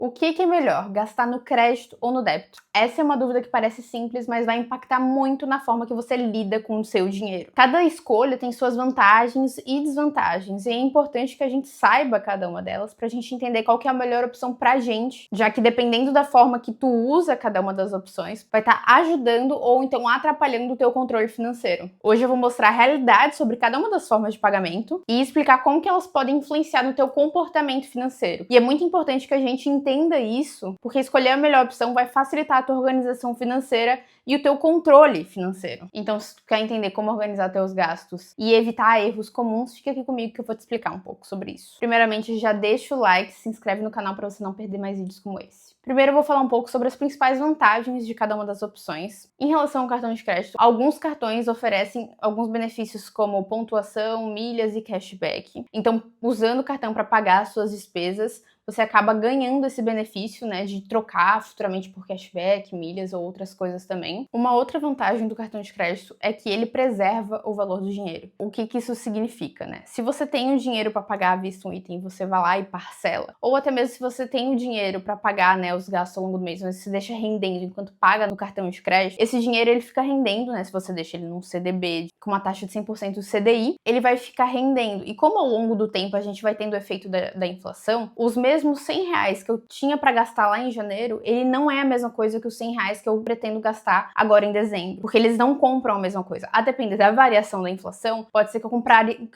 O que é melhor, gastar no crédito ou no débito? Essa é uma dúvida que parece simples, mas vai impactar muito na forma que você lida com o seu dinheiro. Cada escolha tem suas vantagens e desvantagens, e é importante que a gente saiba cada uma delas pra gente entender qual que é a melhor opção pra gente, já que dependendo da forma que tu usa cada uma das opções, vai estar ajudando ou então atrapalhando o teu controle financeiro. Hoje eu vou mostrar a realidade sobre cada uma das formas de pagamento e explicar como que elas podem influenciar no teu comportamento financeiro. E é muito importante que a gente entenda isso, porque escolher a melhor opção vai facilitar a tua organização financeira e o teu controle financeiro. Então, se tu quer entender como organizar teus gastos e evitar erros comuns, fica aqui comigo que eu vou te explicar um pouco sobre isso. Primeiramente, já deixa o like, se inscreve no canal para você não perder mais vídeos como esse. Primeiro eu vou falar um pouco sobre as principais vantagens de cada uma das opções. Em relação ao cartão de crédito, alguns cartões oferecem alguns benefícios como pontuação, milhas e cashback. Então, usando o cartão para pagar as suas despesas, você acaba ganhando esse benefício, né, de trocar futuramente por cashback, milhas ou outras coisas também. Uma outra vantagem do cartão de crédito é que ele preserva o valor do dinheiro. O que isso significa, né? Se você tem o dinheiro para pagar à vista um item, você vai lá e parcela. Ou até mesmo se você tem o dinheiro para pagar, né, os gastos ao longo do mês, mas você deixa rendendo enquanto paga no cartão de crédito, esse dinheiro ele fica rendendo, né? Se você deixa ele num CDB com uma taxa de 100% do CDI, ele vai ficar rendendo. E como ao longo do tempo a gente vai tendo o efeito da inflação, os mesmo R$100 que eu tinha para gastar lá em janeiro, ele não é a mesma coisa que os R$100 que eu pretendo gastar agora em dezembro, porque eles não compram a mesma coisa. A depender da variação da inflação, pode ser que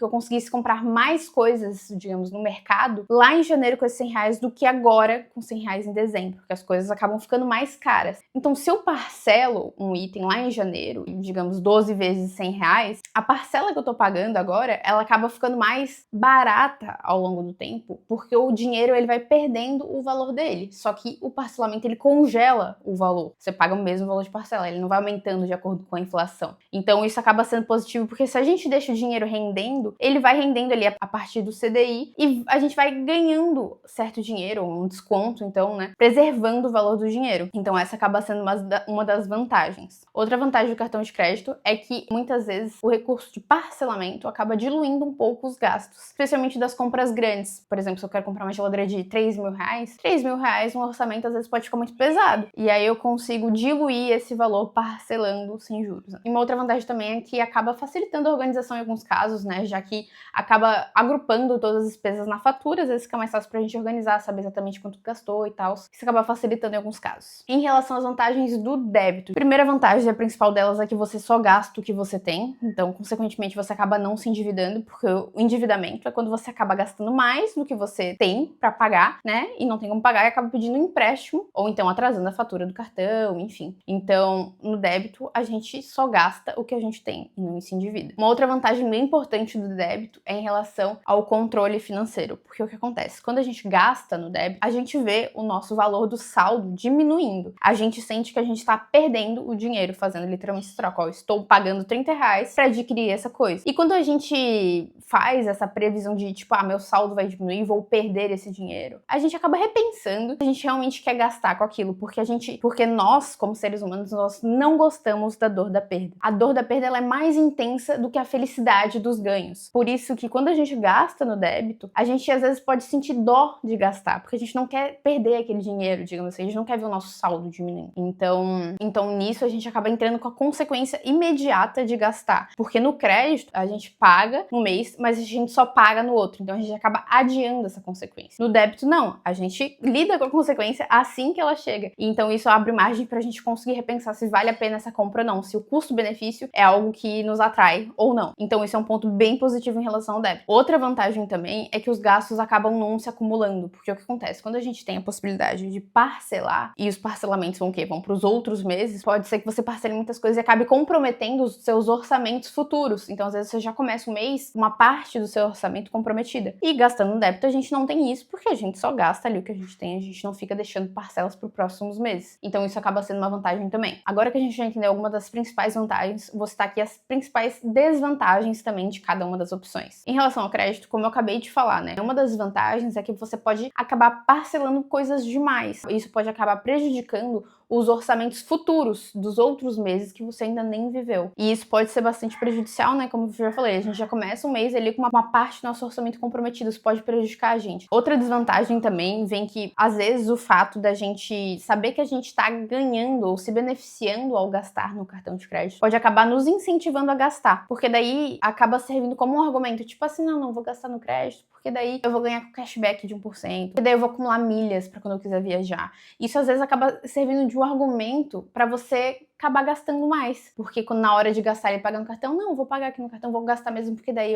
eu conseguisse comprar mais coisas, digamos, no mercado lá em janeiro com esses R$100 do que agora com R$100 em dezembro, porque as coisas acabam ficando mais caras. Então, se eu parcelo um item lá em janeiro, digamos 12 vezes R$100, a parcela que eu tô pagando agora, ela acaba ficando mais barata ao longo do tempo, porque o dinheiro ele vai perdendo o valor dele. Só que o parcelamento ele congela o valor. Você paga o mesmo valor de parcela, ele não vai aumentando de acordo com a inflação. Então isso acaba sendo positivo, porque se a gente deixa o dinheiro rendendo, ele vai rendendo ali a partir do CDI e a gente vai ganhando certo dinheiro, um desconto, então, né, preservando o valor do dinheiro. Então essa acaba sendo uma das vantagens. Outra vantagem do cartão de crédito é que muitas vezes o recurso de parcelamento acaba diluindo um pouco os gastos, especialmente das compras grandes. Por exemplo, se eu quero comprar uma geladeira de R$3.000, um orçamento às vezes pode ficar muito pesado. E aí eu consigo diluir esse valor parcelando sem juros. E uma outra vantagem também é que acaba facilitando a organização em alguns casos, né? Já que acaba agrupando todas as despesas na fatura, às vezes fica mais fácil pra gente organizar, saber exatamente quanto gastou e tal. Isso acaba facilitando em alguns casos. Em relação às vantagens do débito, a primeira vantagem, a principal delas, é que você só gasta o que você tem. Então, consequentemente, você acaba não se endividando, porque o endividamento é quando você acaba gastando mais do que você tem pra pagar, né? E não tem como pagar e acaba pedindo um empréstimo ou então atrasando a fatura do cartão, enfim. Então, no débito, a gente só gasta o que a gente tem e não se endivida. Uma outra vantagem bem importante do débito é em relação ao controle financeiro, porque o que acontece? Quando a gente gasta no débito, a gente vê o nosso valor do saldo diminuindo. A gente sente que a gente tá perdendo o dinheiro, fazendo literalmente esse troca. Ó, eu estou pagando R$30 para adquirir essa coisa. E quando a gente faz essa previsão de, tipo, meu saldo vai diminuir, vou perder esse dinheiro, a gente acaba repensando se a gente realmente quer gastar com aquilo, porque nós, como seres humanos, nós não gostamos da dor da perda. A dor da perda ela é mais intensa do que a felicidade dos ganhos. Por isso que quando a gente gasta no débito, a gente às vezes pode sentir dó de gastar, porque a gente não quer perder aquele dinheiro, digamos assim, a gente não quer ver o nosso saldo diminuir. Então nisso a gente acaba entrando com a consequência imediata de gastar, porque no crédito a gente paga no mês, mas a gente só paga no outro, então a gente acaba adiando essa consequência. No débito não, a gente lida com a consequência assim que ela chega. E então isso abre margem pra gente conseguir repensar se vale a pena essa compra ou não, se o custo-benefício é algo que nos atrai ou não. Então isso é um ponto bem positivo em relação ao débito. Outra vantagem também é que os gastos acabam não se acumulando, porque o que acontece? Quando a gente tem a possibilidade de parcelar, e os parcelamentos vão o quê? Vão pros outros meses, pode ser que você parcele muitas coisas e acabe comprometendo os seus orçamentos futuros. Então às vezes você já começa o mês uma parte do seu orçamento comprometida. E gastando no débito a gente não tem isso, porque a gente só gasta ali o que a gente tem, a gente não fica deixando parcelas para os próximos meses. Então isso acaba sendo uma vantagem também. Agora que a gente já entendeu alguma das principais vantagens, vou citar aqui as principais desvantagens também de cada uma das opções. Em relação ao crédito, como eu acabei de falar, né? Uma das vantagens é que você pode acabar parcelando coisas demais. Isso pode acabar prejudicando os orçamentos futuros dos outros meses que você ainda nem viveu. E isso pode ser bastante prejudicial, né? Como eu já falei, a gente já começa um mês ali com uma parte do nosso orçamento comprometido, isso pode prejudicar a gente. Outra desvantagem também vem que, às vezes, o fato da gente saber que a gente tá ganhando ou se beneficiando ao gastar no cartão de crédito pode acabar nos incentivando a gastar, porque daí acaba servindo como um argumento, tipo assim, não vou gastar no crédito, porque daí eu vou ganhar com cashback de 1%, porque daí eu vou acumular milhas para quando eu quiser viajar. Isso às vezes acaba servindo de um argumento para você acabar gastando mais, porque quando na hora de gastar ele paga no cartão, não, vou pagar aqui no cartão, vou gastar mesmo, porque daí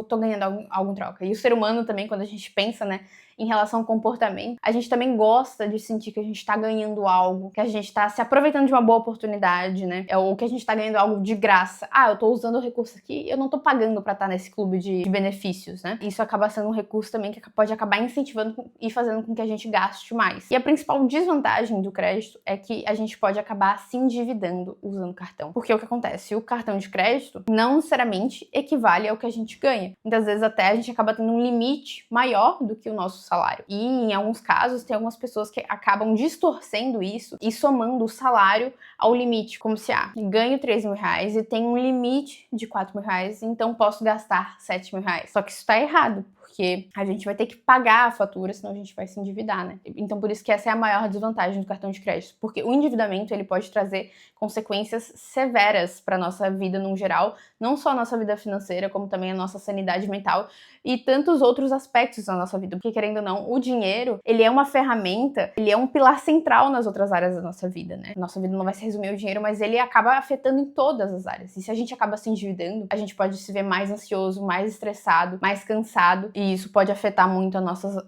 tô ganhando algum troca. E o ser humano também, quando a gente pensa, né, em relação ao comportamento, a gente também gosta de sentir que a gente tá ganhando algo, que a gente tá se aproveitando de uma boa oportunidade, né, ou que a gente tá ganhando algo de graça. Ah, eu tô usando o recurso aqui, eu não tô pagando pra estar nesse clube de benefícios, né. Isso acaba sendo um recurso também que pode acabar incentivando e fazendo com que a gente gaste mais. E a principal desvantagem do crédito é que a gente pode acabar se endividando usando o cartão. Porque o que acontece? O cartão de crédito não necessariamente equivale ao que a gente ganha. Muitas vezes até a gente acaba tendo um limite maior do que o nosso salário. E em alguns casos tem algumas pessoas que acabam distorcendo isso e somando o salário ao limite, como se ganho 3 mil reais e tem um limite de 4 mil reais, então posso gastar 7 mil reais. Só que isso tá errado, porque a gente vai ter que pagar a fatura, senão a gente vai se endividar, né? Então por isso que essa é a maior desvantagem do cartão de crédito, porque o endividamento ele pode trazer consequências severas para nossa vida no geral, não só a nossa vida financeira, como também a nossa sanidade mental e tantos outros aspectos da nossa vida, porque querendo ou não, o dinheiro, ele é uma ferramenta, ele é um pilar central nas outras áreas da nossa vida, né? Nossa vida não vai se resumir ao dinheiro, mas ele acaba afetando em todas as áreas. E se a gente acaba se endividando, a gente pode se ver mais ansioso, mais estressado, mais cansado, e isso pode afetar muito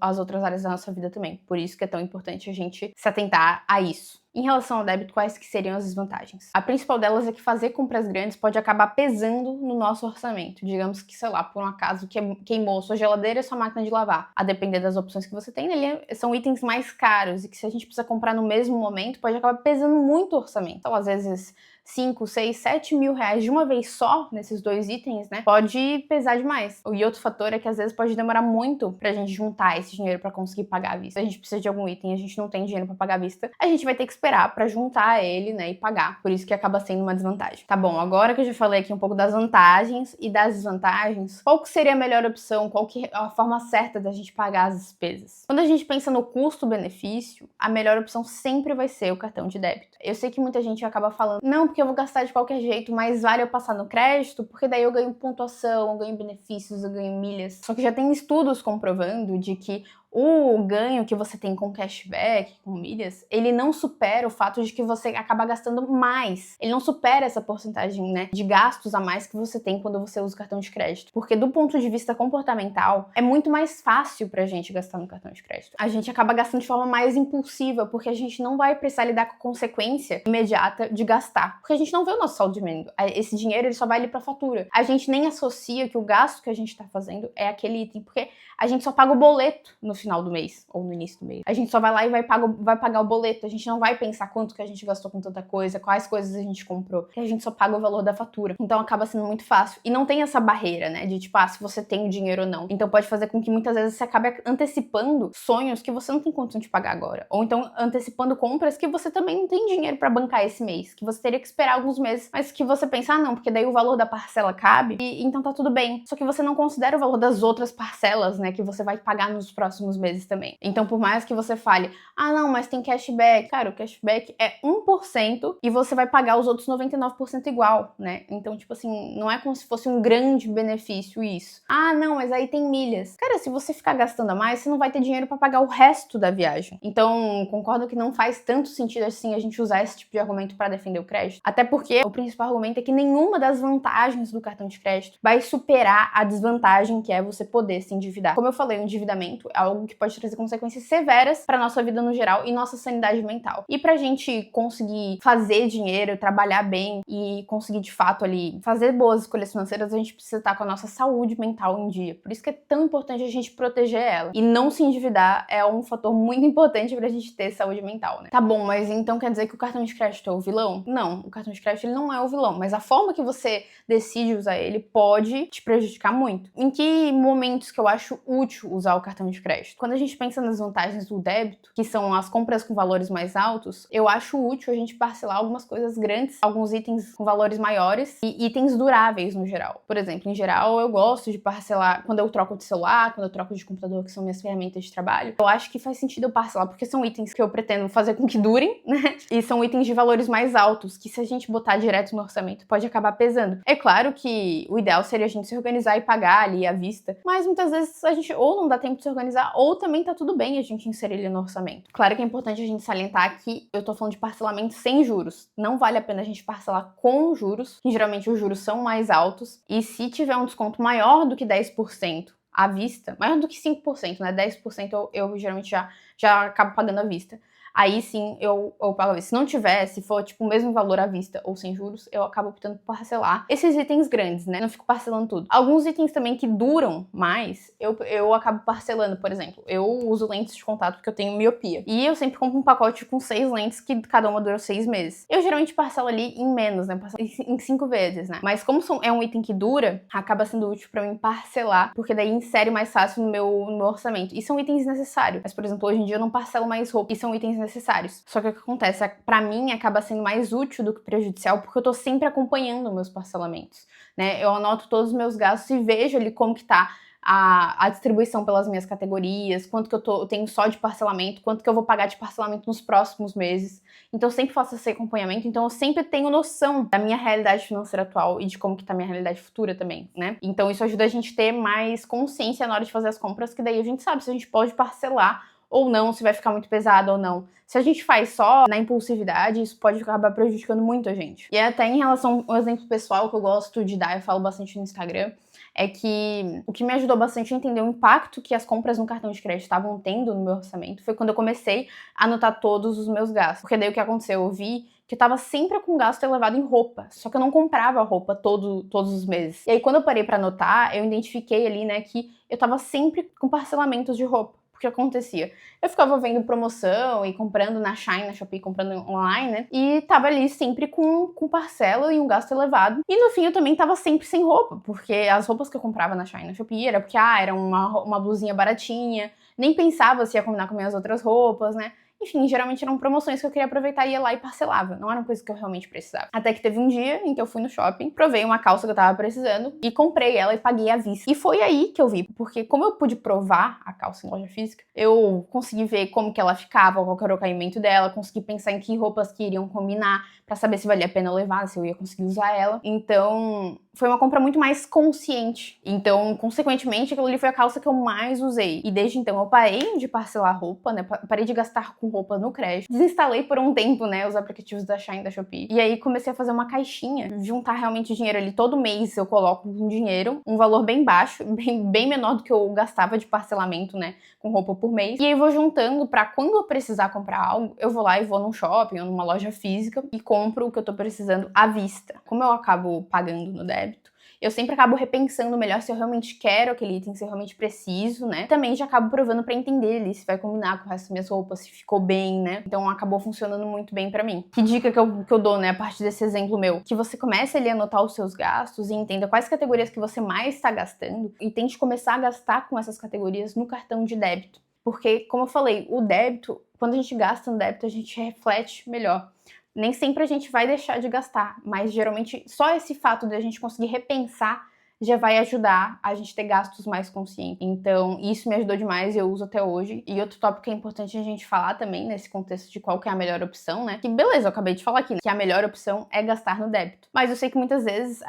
as outras áreas da nossa vida também. Por isso que é tão importante a gente se atentar a isso. Em relação ao débito, quais que seriam as desvantagens? A principal delas é que fazer compras grandes pode acabar pesando no nosso orçamento. Digamos que, sei lá, por um acaso queimou sua geladeira e sua máquina de lavar. A depender das opções que você tem, são itens mais caros e que se a gente precisa comprar no mesmo momento, pode acabar pesando muito o orçamento. Então, às vezes, 5, 6, 7 mil reais de uma vez só nesses dois itens, né? Pode pesar demais. E outro fator é que às vezes pode demorar muito pra gente juntar esse dinheiro pra conseguir pagar à vista. Se a gente precisa de algum item e a gente não tem dinheiro pra pagar à vista, a gente vai ter que esperar pra juntar ele, né, e pagar. Por isso que acaba sendo uma desvantagem. Tá bom, agora que eu já falei aqui um pouco das vantagens e das desvantagens, qual que seria a melhor opção? Qual que é a forma certa da gente pagar as despesas? Quando a gente pensa no custo-benefício, a melhor opção sempre vai ser o cartão de débito. Eu sei que muita gente acaba falando, não, porque eu vou gastar de qualquer jeito, mas vale eu passar no crédito, porque daí eu ganho pontuação, eu ganho benefícios, eu ganho milhas. Só que já tem estudos comprovando de que o ganho que você tem com cashback, com milhas, ele não supera o fato de que você acaba gastando mais. Ele não supera essa porcentagem, né, de gastos a mais que você tem quando você usa o cartão de crédito. Porque do ponto de vista comportamental, é muito mais fácil pra gente gastar no cartão de crédito. A gente acaba gastando de forma mais impulsiva, porque a gente não vai precisar lidar com a consequência imediata de gastar. Porque a gente não vê o nosso saldo diminuindo. Esse dinheiro, ele só vai ali pra fatura. A gente nem associa que o gasto que a gente tá fazendo é aquele item, porque a gente só paga o boleto no final do mês, ou no início do mês. A gente só vai lá e vai pagar o boleto. A gente não vai pensar quanto que a gente gastou com tanta coisa, quais coisas a gente comprou. Porque a gente só paga o valor da fatura. Então acaba sendo muito fácil. E não tem essa barreira, né, de tipo, se você tem o dinheiro ou não. Então pode fazer com que muitas vezes você acabe antecipando sonhos que você não tem condição de pagar agora. Ou então antecipando compras que você também não tem dinheiro pra bancar esse mês. Que você teria que esperar alguns meses, mas que você pensa, não, porque daí o valor da parcela cabe, e então tá tudo bem. Só que você não considera o valor das outras parcelas, né, que você vai pagar nos próximos meses também. Então, por mais que você fale, não, mas tem cashback. Cara, o cashback é 1% e você vai pagar os outros 99% igual, né? Então, tipo assim, não é como se fosse um grande benefício isso. Não, mas aí tem milhas. Cara, se você ficar gastando a mais, você não vai ter dinheiro pra pagar o resto da viagem. Então, concordo que não faz tanto sentido assim a gente usar esse tipo de argumento pra defender o crédito. Até porque o principal argumento é que nenhuma das vantagens do cartão de crédito vai superar a desvantagem que é você poder se endividar. Como eu falei, o endividamento é algo que pode trazer consequências severas para nossa vida no geral e nossa sanidade mental. E pra gente conseguir fazer dinheiro, trabalhar bem e conseguir de fato ali fazer boas escolhas financeiras, a gente precisa estar com a nossa saúde mental em dia. Por isso que é tão importante a gente proteger ela. E não se endividar é um fator muito importante pra gente ter saúde mental, né? Tá bom, mas então quer dizer que o cartão de crédito é o vilão? Não, o cartão de crédito ele não é o vilão, mas a forma que você decide usar ele pode te prejudicar muito. Em que momentos que eu acho útil usar o cartão de crédito? crédito. Quando a gente pensa nas vantagens do débito, que são as compras com valores mais altos, eu acho útil a gente parcelar algumas coisas grandes, alguns itens com valores maiores e itens duráveis no geral. Por exemplo, em geral, eu gosto de parcelar quando eu troco de celular, quando eu troco de computador, que são minhas ferramentas de trabalho. Eu acho que faz sentido eu parcelar, porque são itens que eu pretendo fazer com que durem, né? E são itens de valores mais altos, que se a gente botar direto no orçamento, pode acabar pesando. É claro que o ideal seria a gente se organizar e pagar ali à vista, mas muitas vezes a gente ou não dá tempo de se organizar, ou também tá tudo bem a gente inserir ele no orçamento. Claro que é importante a gente salientar que eu tô falando de parcelamento sem juros. Não vale a pena a gente parcelar com juros, que geralmente os juros são mais altos, e se tiver um desconto maior do que 10% à vista, maior do que 5%, né? 10% eu geralmente já acabo pagando à vista. Aí sim eu pago à vista. Se não tiver, se for tipo o mesmo valor à vista ou sem juros, eu acabo optando por parcelar esses itens grandes, né? Não fico parcelando tudo. Alguns itens também que duram mais, eu acabo parcelando. Por exemplo, eu uso lentes de contato porque eu tenho miopia. E eu sempre compro um pacote com 6 lentes que cada uma dura 6 meses. Eu geralmente parcelo ali em menos, né? Parcelo em 5 vezes, né? Mas como é um item que dura, acaba sendo útil pra mim parcelar, porque daí insere mais fácil no meu orçamento. E são itens necessários. Mas, por exemplo, hoje em dia eu não parcelo mais roupa. E são itens necessários. Só que o que acontece? Pra mim, acaba sendo mais útil do que prejudicial, porque eu tô sempre acompanhando meus parcelamentos, né? Eu anoto todos os meus gastos e vejo ali como que tá a distribuição pelas minhas categorias, quanto que eu tenho só de parcelamento, quanto que eu vou pagar de parcelamento nos próximos meses. Então eu sempre faço esse acompanhamento, então eu sempre tenho noção da minha realidade financeira atual e de como que tá a minha realidade futura também, né? Então isso ajuda a gente a ter mais consciência na hora de fazer as compras, que daí a gente sabe se a gente pode parcelar ou não, se vai ficar muito pesado ou não. Se a gente faz só na impulsividade, isso pode acabar prejudicando muito a gente. E até em relação ao exemplo pessoal que eu gosto de dar, eu falo bastante no Instagram, é que o que me ajudou bastante a entender o impacto que as compras no cartão de crédito estavam tendo no meu orçamento foi quando eu comecei a anotar todos os meus gastos. Porque daí o que aconteceu? Eu vi que eu tava sempre com gasto elevado em roupa, só que eu não comprava roupa todos os meses. E aí quando eu parei pra anotar, eu identifiquei ali, né, que eu tava sempre com parcelamentos de roupa. Porque acontecia? Eu ficava vendo promoção e comprando na Shein, na Shopee, comprando online, né? E tava ali sempre com parcela e um gasto elevado. E no fim eu também tava sempre sem roupa, porque as roupas que eu comprava na Shein, na Shopee, era porque, era uma blusinha baratinha, nem pensava se ia combinar com minhas outras roupas, né? Enfim, geralmente eram promoções que eu queria aproveitar e ia lá e parcelava. Não eram coisas que eu realmente precisava. Até que teve um dia em que eu fui no shopping, provei uma calça que eu tava precisando e comprei ela e paguei à vista. E foi aí que eu vi, porque como eu pude provar a calça em loja física, eu consegui ver como que ela ficava, qual que era o caimento dela, consegui pensar em que roupas que iriam combinar pra saber se valia a pena levar, se eu ia conseguir usar ela. Então, foi uma compra muito mais consciente. Então, consequentemente, aquilo ali foi a calça que eu mais usei. E desde então eu parei de parcelar roupa, né? Parei de gastar com roupa no crédito. Desinstalei por um tempo, né, os aplicativos da Shein, da Shopee. E aí comecei a fazer uma caixinha, juntar realmente dinheiro ali. Todo mês eu coloco um dinheiro, um valor bem baixo, bem menor do que eu gastava de parcelamento, né, com roupa por mês. E aí vou juntando pra quando eu precisar comprar algo, eu vou lá e vou num shopping ou numa loja física e compro o que eu tô precisando à vista. Como eu acabo pagando no débito, eu sempre acabo repensando melhor se eu realmente quero aquele item, se eu realmente preciso, né? Também já acabo provando pra entender ali se vai combinar com o resto das minhas roupas, se ficou bem, né? Então acabou funcionando muito bem pra mim. Que dica que eu dou, né, a partir desse exemplo meu? Que você comece ali a anotar os seus gastos e entenda quais categorias que você mais está gastando e tente começar a gastar com essas categorias no cartão de débito. Porque, como eu falei, o débito, quando a gente gasta no débito, a gente reflete melhor. Nem sempre a gente vai deixar de gastar, mas geralmente só esse fato de a gente conseguir repensar já vai ajudar a gente ter gastos mais conscientes. Então, isso me ajudou demais e eu uso até hoje. E outro tópico que é importante a gente falar também, nesse contexto de qual que é a melhor opção, né? Que beleza, eu acabei de falar aqui, né? Que a melhor opção é gastar no débito. Mas eu sei que muitas vezes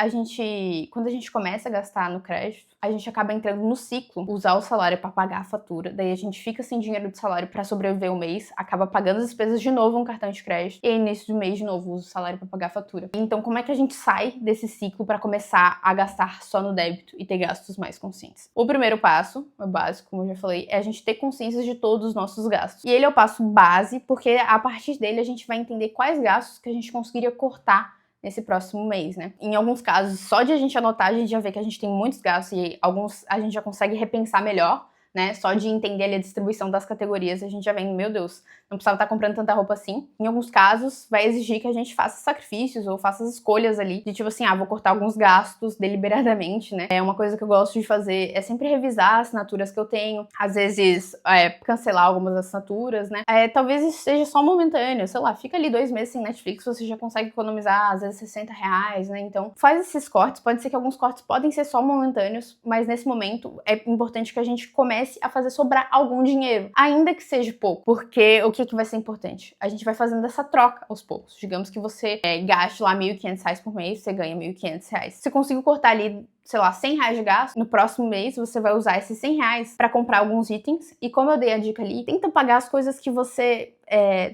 quando a gente começa a gastar no crédito, a gente acaba entrando no ciclo, usar o salário para pagar a fatura. Daí a gente fica sem dinheiro de salário para sobreviver o mês, acaba pagando as despesas de novo no cartão de crédito e aí início do mês de novo usa o salário para pagar a fatura. Então, como é que a gente sai desse ciclo para começar a gastar só no débito e ter gastos mais conscientes? O primeiro passo, o básico, como eu já falei, é a gente ter consciência de todos os nossos gastos. E ele é o passo base, porque a partir dele a gente vai entender quais gastos que a gente conseguiria cortar nesse próximo mês, né? Em alguns casos, só de a gente anotar, a gente já vê que a gente tem muitos gastos e alguns a gente já consegue repensar melhor né? Só de entender ali a distribuição das categorias, a gente já vem, meu Deus, não precisava estar comprando tanta roupa assim. Em alguns casos, vai exigir que a gente faça sacrifícios ou faça as escolhas ali, de tipo assim, vou cortar alguns gastos deliberadamente, né? É uma coisa que eu gosto de fazer, é sempre revisar as assinaturas que eu tenho, às vezes cancelar algumas assinaturas, né? Talvez isso seja só momentâneo, sei lá, fica ali 2 meses sem Netflix, você já consegue economizar, às vezes, R$60, né? Então, faz esses cortes, pode ser que alguns cortes podem ser só momentâneos, mas nesse momento é importante que a gente comece a fazer sobrar algum dinheiro, ainda que seja pouco, porque o que vai ser importante? A gente vai fazendo essa troca aos poucos. Digamos que você gaste lá R$1.500 por mês, você ganha R$1.500. Você conseguiu cortar ali, sei lá, R$100 de gasto, no próximo mês você vai usar esses R$100 para comprar alguns itens, e como eu dei a dica ali, tenta pagar as coisas que você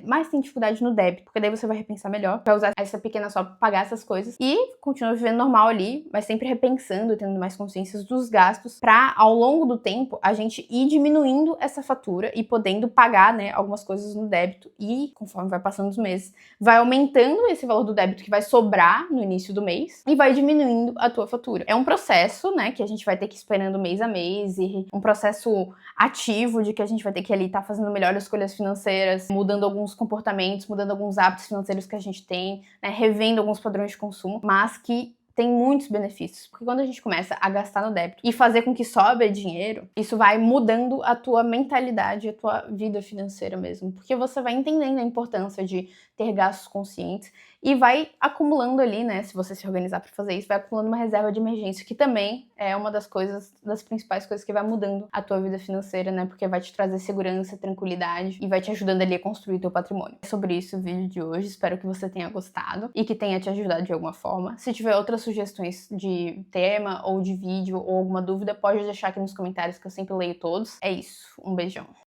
mais tem dificuldade no débito, porque daí você vai repensar melhor, vai usar essa pequena só pra pagar essas coisas e continua vivendo normal ali, mas sempre repensando, tendo mais consciência dos gastos, pra ao longo do tempo a gente ir diminuindo essa fatura e podendo pagar, né, algumas coisas no débito, e conforme vai passando os meses, vai aumentando esse valor do débito que vai sobrar no início do mês e vai diminuindo a tua fatura. É um processo, né, que a gente vai ter que ir esperando mês a mês, e um processo ativo de que a gente vai ter que ali estar fazendo melhores escolhas financeiras, mudando alguns comportamentos, mudando alguns hábitos financeiros que a gente tem, né, revendo alguns padrões de consumo, mas que tem muitos benefícios, porque quando a gente começa a gastar no débito e fazer com que sobre dinheiro, isso vai mudando a tua mentalidade, a tua vida financeira mesmo, porque você vai entendendo a importância de ter gastos conscientes e vai acumulando ali, né, se você se organizar para fazer isso, vai acumulando uma reserva de emergência, que também é uma das coisas, das principais coisas que vai mudando a tua vida financeira, né, porque vai te trazer segurança, tranquilidade e vai te ajudando ali a construir teu patrimônio. É sobre isso o vídeo de hoje, espero que você tenha gostado e que tenha te ajudado de alguma forma. Se tiver outras sugestões de tema ou de vídeo ou alguma dúvida, pode deixar aqui nos comentários que eu sempre leio todos. É isso, um beijão.